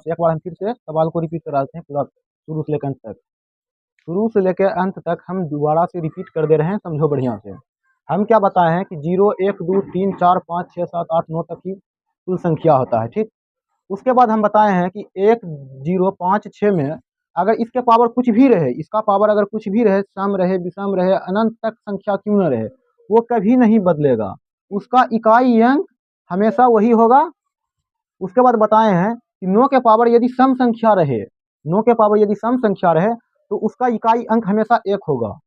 एक बार हम फिर से सवाल को रिपीट करा देते हैं पूरा शुरू से लेकर अंत तक। शुरू से लेकर अंत तक हम दोबारा से रिपीट कर दे रहे हैं, समझो बढ़िया से। हम क्या बताए हैं कि 0 1 2 3 4 5 6 7 8 9 तक की कुल संख्या होता है, ठीक। उसके बाद हम बताए हैं कि 1 0 5 6 में अगर इसके पावर कुछ भी रहे, इसका पावर अगर कुछ भी रहे, सम रहे, विषम रहे, अनंत तक संख्या क्यों न रहे, वो कभी नहीं बदलेगा, उसका इकाई अंक हमेशा वही होगा। उसके बाद बताए हैं कि 9 के पावर यदि सम संख्या रहे, 9 के पावर यदि सम संख्या रहे तो उसका इकाई अंक हमेशा 1 होगा।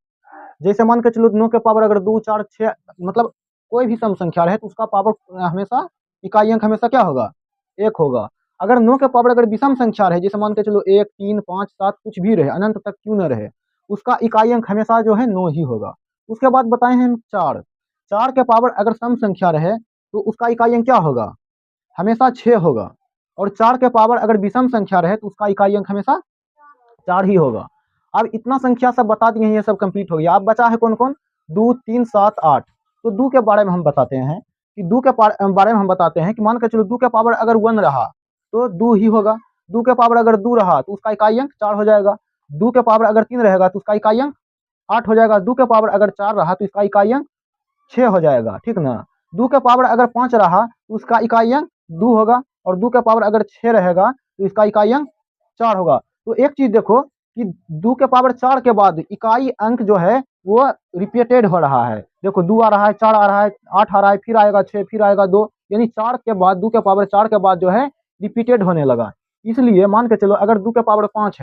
जैसे मान के चलो 9 के पावर अगर 2 4 6 मतलब कोई भी सम संख्या रहे तो उसका पावर हमेशा इकाई अंक हमेशा क्या होगा, 1 होगा। अगर 9 के पावर अगर विषम संख्या रहे, जैसे मान के चलो 1 3 5 7 कुछ भी रहे, अनंत तक क्यों न रहे, उसका इकाई अंक हमेशा जो है 9 ही होगा। उसके बाद बताए हैं 4, 4 के पावर अगर सम संख्या रहे तो उसका इकाई अंक क्या होगा, हमेशा 6 होगा। और 4 के पावर अगर विषम संख्या रहे तो उसका इकाई अंक हमेशा 4 ही होगा। अब इतना संख्या सब बता दिए हैं, ये सब कंप्लीट हो गया। अब बचा है कौन कौन, 2 3 7 8। तो 2 के बारे में हम बताते हैं कि 2 के बारे में हम बताते हैं कि मान के चलो 2 के पावर अगर 1 रहा तो 2 ही होगा। 2 के पावर अगर 2 रहा तो उसका इकाई अंक 4 हो जाएगा। 2 के पावर अगर 3 रहेगा तो उसका इकाई अंक 8 हो जाएगा। 2 के पावर अगर 4 रहा तो इसका इकाई अंक 6 हो जाएगा, ठीक ना। 2 के पावर अगर 5 रहा तो उसका इकाई अंक 2 होगा। और 2 के पावर अगर 6 रहेगा तो इसका इकाई अंक 4 होगा। तो एक चीज देखो कि 2 के पावर 4 के बाद इकाई अंक जो है वो रिपीटेड हो रहा है। देखो 2 आ रहा है, 4 आ रहा है, 8 आ रहा है, फिर आएगा 6, फिर आएगा 2, यानी 4 के बाद 2 के पावर 4 के बाद जो है रिपीटेड होने लगा। इसलिए मान के चलो अगर 2 के पावर 5 है